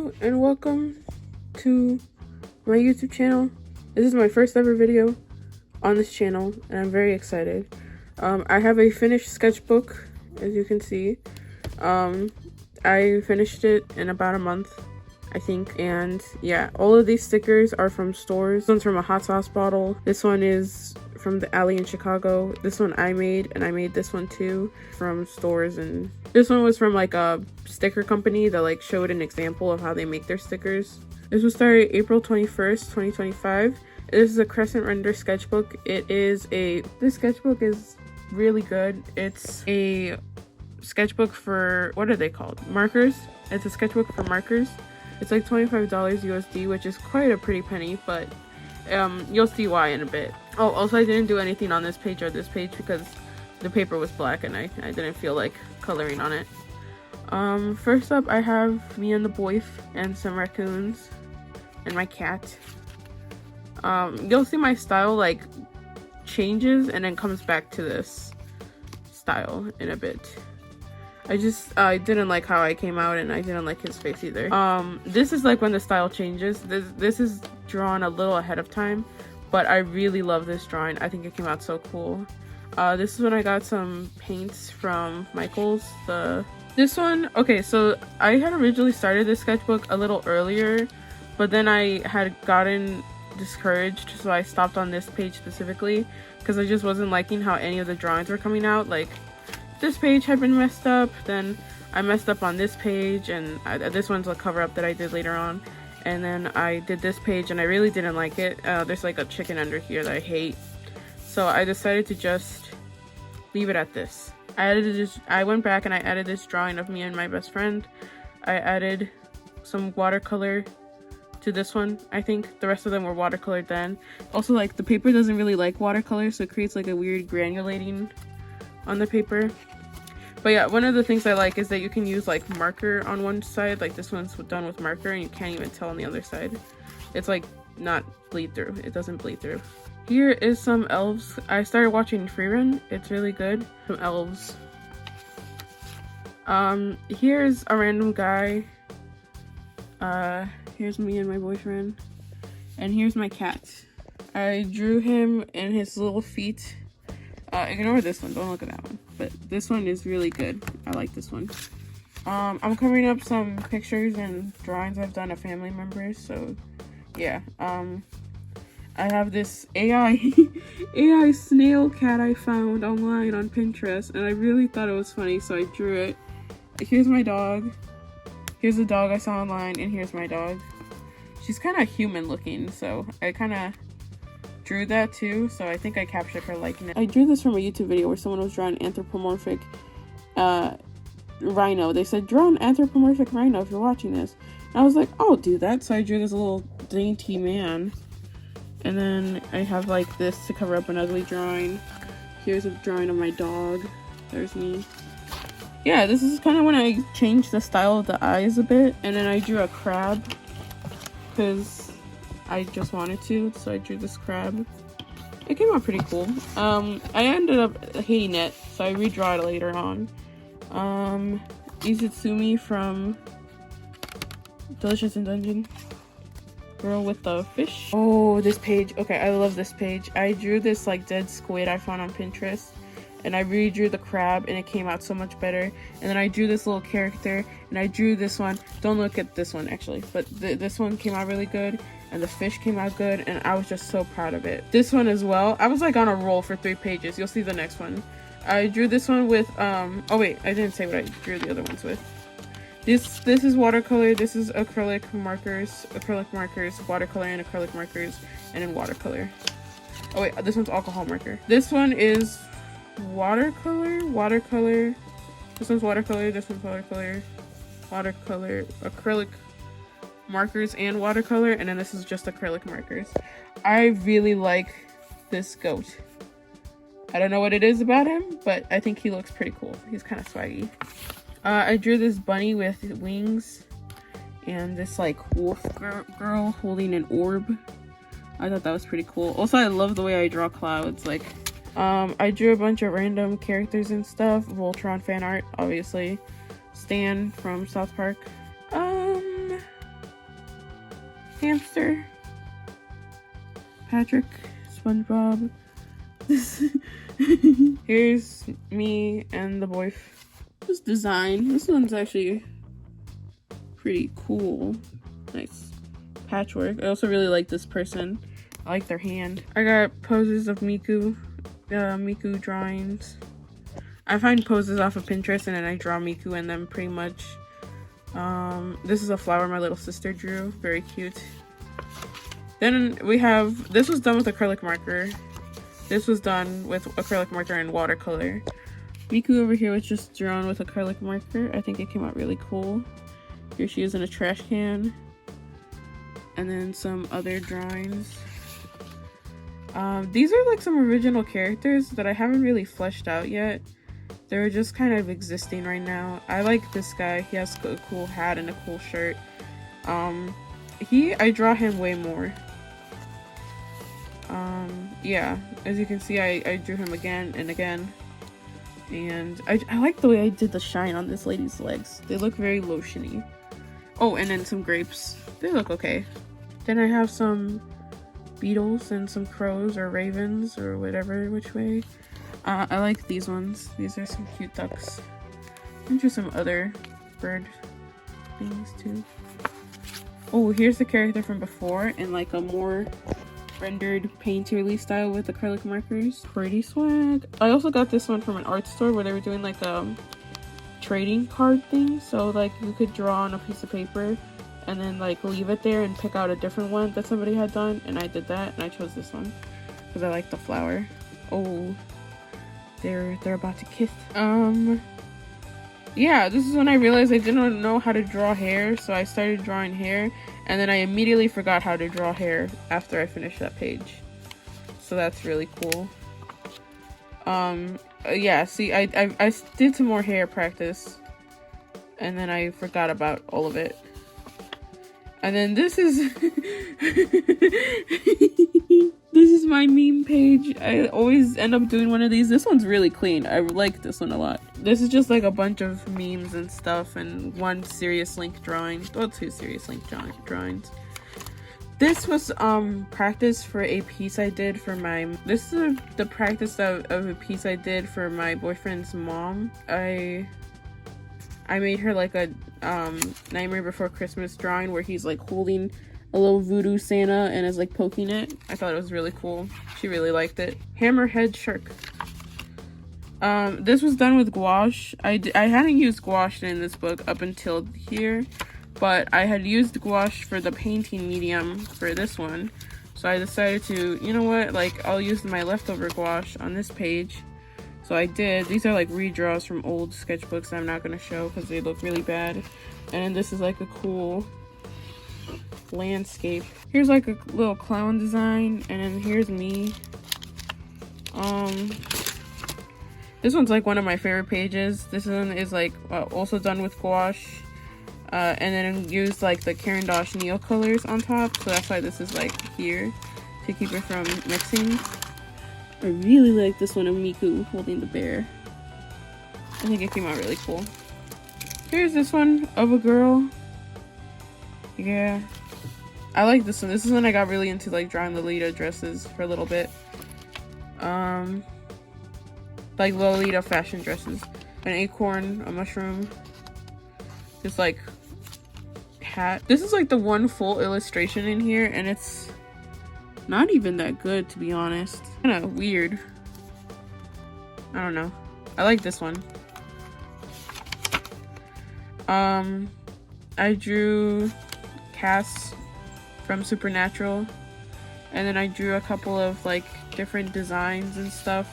Hello and welcome to my YouTube channel. This is my first ever video on this channel and I'm very excited. I have a finished sketchbook, as you can see. I finished it in about a month, I think, and yeah, all of these stickers are from stores. This one's from a hot sauce bottle. This one is from the alley in Chicago. This one I made, and I made this one too from stores, and this one was from like a sticker company that like showed an example of how they make their stickers. This was started April 21st, 2025. This is a crescent render sketchbook. This sketchbook is really good. It's a sketchbook for, what are they called? Markers. It's a sketchbook for markers. It's like $25 USD, which is quite a pretty penny, but you'll see why in a bit. Oh, also I didn't do anything on this page or this page because the paper was black and I didn't feel like coloring on it. First up I have me and the boys and some raccoons and my cat. You'll see my style like changes and then comes back to this style in a bit. I didn't like how I came out, and I didn't like his face either. This is like when the style changes. This is drawn a little ahead of time, but I really love this drawing. I think it came out so cool. This is when I got some paints from Michael's. This one, okay, so I had originally started this sketchbook a little earlier, but then I had gotten discouraged, so I stopped on this page specifically because I just wasn't liking how any of the drawings were coming out. Like, this page had been messed up, then I messed up on this page, and this one's a cover up that I did later on, and then I did this page and I really didn't like it. There's like a chicken under here that I hate, so I decided to just leave it at this. I went back and I added this drawing of me and my best friend. I added some watercolor to this one. I think the rest of them were watercolored then. Also, like, the paper doesn't really like watercolor, so it creates like a weird granulating on the paper. But yeah, one of the things I like is that you can use like marker on one side. Like, this one's done with marker and you can't even tell on the other side. It's like not bleed through. It doesn't bleed through. Here is some elves. I started watching Freerun. It's really good. Some elves. Here's a random guy. Here's me and my boyfriend. And here's my cat. I drew him and his little feet. Ignore this one, don't look at that one. But this one is really good. I like this one. I'm covering up some pictures and drawings I've done of family members, so yeah. I have this AI snail cat I found online on Pinterest, and I really thought it was funny, so I drew it. Here's my dog. Here's the dog I saw online, and here's my dog. She's kind of human looking, so I kind of drew that too, so I think I captured her liking it. I drew this from a YouTube video where someone was drawing anthropomorphic rhino. They said, draw an anthropomorphic rhino if you're watching this. And I was like, I'll do that. So I drew this little dainty man. And then I have like this to cover up an ugly drawing. Here's a drawing of my dog. There's me. Yeah, this is kind of when I changed the style of the eyes a bit. And then I drew a crab because I just wanted to, so I drew this crab. It came out pretty cool. I ended up hating it, so I redraw it later on. Izutsumi from Delicious in Dungeon. Girl with the fish. Oh, this page. Okay, I love this page. I drew this like dead squid I found on Pinterest, and I redrew the crab, and it came out so much better. And then I drew this little character, and I drew this one. Don't look at this one actually, but this one came out really good. And the fish came out good, and I was just so proud of it. This one as well. I was like on a roll for 3 pages. You'll see the next one. I drew this one with oh wait, I didn't say what I drew the other ones with. This is watercolor, this is acrylic markers, watercolor and acrylic markers, and then watercolor. Oh wait, this one's alcohol marker. This one is watercolor, this one's watercolor, this one's watercolor, acrylic markers and watercolor, and then this is just acrylic markers. I really like this goat. I don't know what it is about him, but I think he looks pretty cool. He's kind of swaggy. I drew this bunny with wings and this like wolf girl holding an orb. I thought that was pretty cool. Also, I love the way I draw clouds. Like, I drew a bunch of random characters and stuff. Voltron fan art, obviously. Stan from South Park. hamster, Patrick, SpongeBob. Here's me and the boyfriend. This design, this one's actually pretty cool. Nice patchwork. I also really like this person. I like their hand. I got poses of Miku, Miku drawings. I find poses off of Pinterest and then I draw Miku in them pretty much. This is a flower my little sister drew. Very cute. Then we have, this was done with acrylic marker. This was done with acrylic marker and watercolor. Miku over here was just drawn with acrylic marker. I think it came out really cool. Here she is in a trash can. And then some other drawings. These are like some original characters that I haven't really fleshed out yet. They're just kind of existing right now. I like this guy. He has a cool hat and a cool shirt. I draw him way more. Yeah, as you can see, I drew him again and again. And I like the way I did the shine on this lady's legs. They look very lotiony. Oh, and then some grapes. They look okay. Then I have some beetles and some crows or ravens or whatever, which way. I like these ones. These are some cute ducks. And just some other bird things too. Oh, here's the character from before in like a more rendered painterly style with acrylic markers. Pretty swag. I also got this one from an art store where they were doing like trading card thing. So like you could draw on a piece of paper and then like leave it there and pick out a different one that somebody had done, and I did that and I chose this one because I like the flower. Oh, they're about to kiss. Yeah, this is when I realized I didn't know how to draw hair, so I started drawing hair, and then I immediately forgot how to draw hair after I finished that page. So that's really cool. Yeah, see, I did some more hair practice, and then I forgot about all of it. And then this is this is my meme page. I always end up doing one of these. This one's really clean. I like this one a lot. This is just like a bunch of memes and stuff and one serious link drawing. Well, two serious link drawings. This was practice for a piece I did for my, this is the practice of a piece I did for my boyfriend's mom. I made her like a Nightmare Before Christmas drawing where he's like holding a little voodoo Santa and is like poking it. I thought it was really cool. She really liked it. Hammerhead shark. This was done with gouache. I hadn't used gouache in this book up until here, but I had used gouache for the painting medium for this one. So I decided to, you know what, like I'll use my leftover gouache on this page. So I did. These are like redraws from old sketchbooks I'm not going to show because they look really bad. And then this is like a cool landscape. Here's like a little clown design, and then here's me. This one's like one of my favorite pages. This one is like also done with gouache. And then used like the Caran d'Ache Neo colors on top. So that's why this is like here to keep it from mixing. I really like this one of Miku holding the bear. I think it came out really cool. Here's this one of a girl. Yeah. I like this one. This is when I got really into like drawing Lolita dresses for a little bit. Like Lolita fashion dresses. An acorn, a mushroom. This like hat. This is like the one full illustration in here, and it's not even that good, to be honest. Kind of weird. I don't know. I like this one. I drew Cass from Supernatural, and then I drew a couple of like different designs and stuff.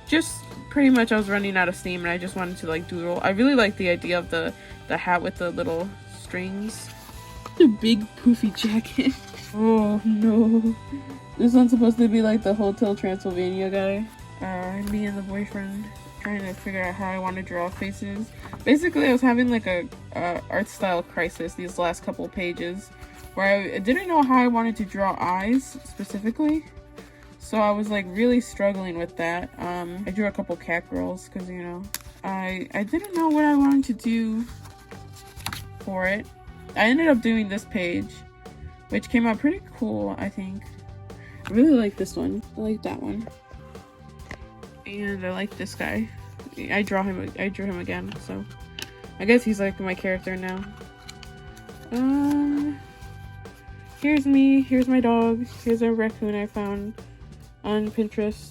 Just pretty much I was running out of steam and I just wanted to like doodle. I really like the idea of the hat with the little strings. The big poofy jacket. Oh no. This one's supposed to be like the Hotel Transylvania guy. Me and the boyfriend trying to figure out how I want to draw faces. Basically, I was having like a art style crisis these last couple pages where I didn't know how I wanted to draw eyes specifically. So I was like really struggling with that. I drew a couple cat girls because, you know, I didn't know what I wanted to do for it. I ended up doing this page. which came out pretty cool, I think. I really like this one. I like that one. And I like this guy. I drew him again, so I guess he's like my character now. Here's me, here's my dog, here's a raccoon I found on Pinterest.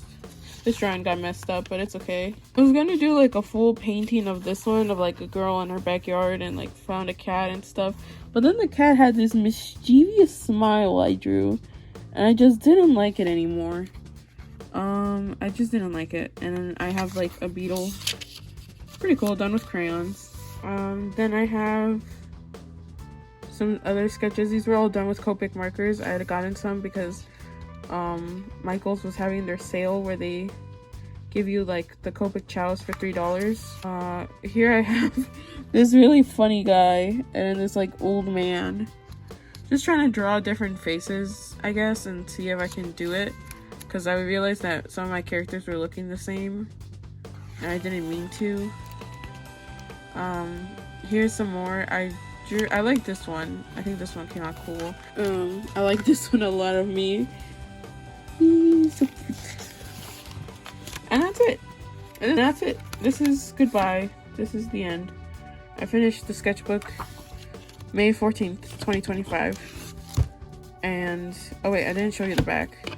This drawing got messed up, but it's okay. I was gonna do like a full painting of this one, of like a girl in her backyard and like found a cat and stuff. But then the cat had this mischievous smile I drew, and I just didn't like it anymore. I just didn't like it. And then I have like a beetle. Pretty cool, done with crayons. Then I have some other sketches. These were all done with Copic markers. I had gotten some because Michael's was having their sale where they give you like the Copic chows for $3. Here I have this really funny guy and this like old man. Just trying to draw different faces, I guess, and see if I can do it. Because I realized that some of my characters were looking the same. And I didn't mean to. Here's some more. I like this one. I think this one came out cool. I like this one a lot of me. He's so cute. And that's it. And that's it. This is goodbye. This is the end. I finished the sketchbook May 14th, 2025. And, oh wait, I didn't show you the back.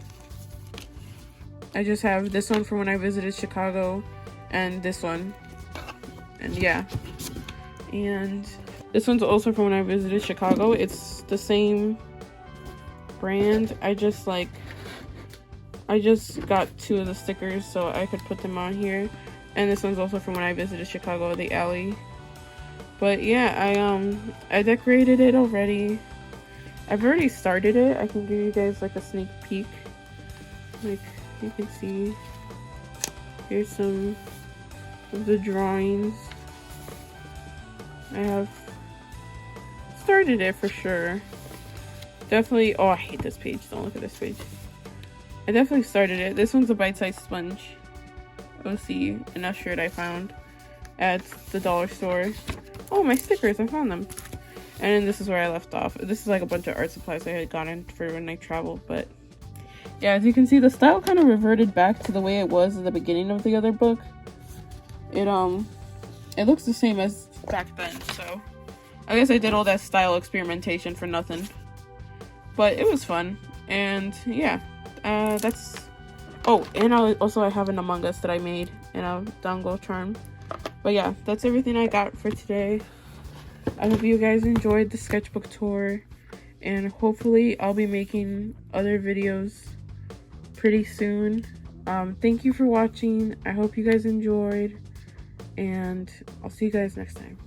I just have this one from when I visited Chicago and this one. And yeah. And this one's also from when I visited Chicago. It's the same brand. I just got 2 of the stickers so I could put them on here. And this one's also from when I visited Chicago, the alley. But yeah, I decorated it already. I've already started it. I can give you guys like a sneak peek. Like you can see. Here's some of the drawings. I have started it for sure. Definitely. Oh, I hate this page. Don't look at this page. I definitely started it. This one's a bite-sized sponge. OC, and a shirt I found at the dollar store. Oh, my stickers. I found them. And then this is where I left off. This is like a bunch of art supplies I had gotten for when I traveled. But yeah, as you can see, the style kind of reverted back to the way it was at the beginning of the other book. It looks the same as back then. So I guess I did all that style experimentation for nothing. But it was fun. And yeah. That's and I have an Among Us that I made in a dongle charm. But yeah, that's everything I got for today. I hope you guys enjoyed the sketchbook tour, and hopefully I'll be making other videos pretty soon. Thank you for watching. I hope you guys enjoyed, and I'll see you guys next time.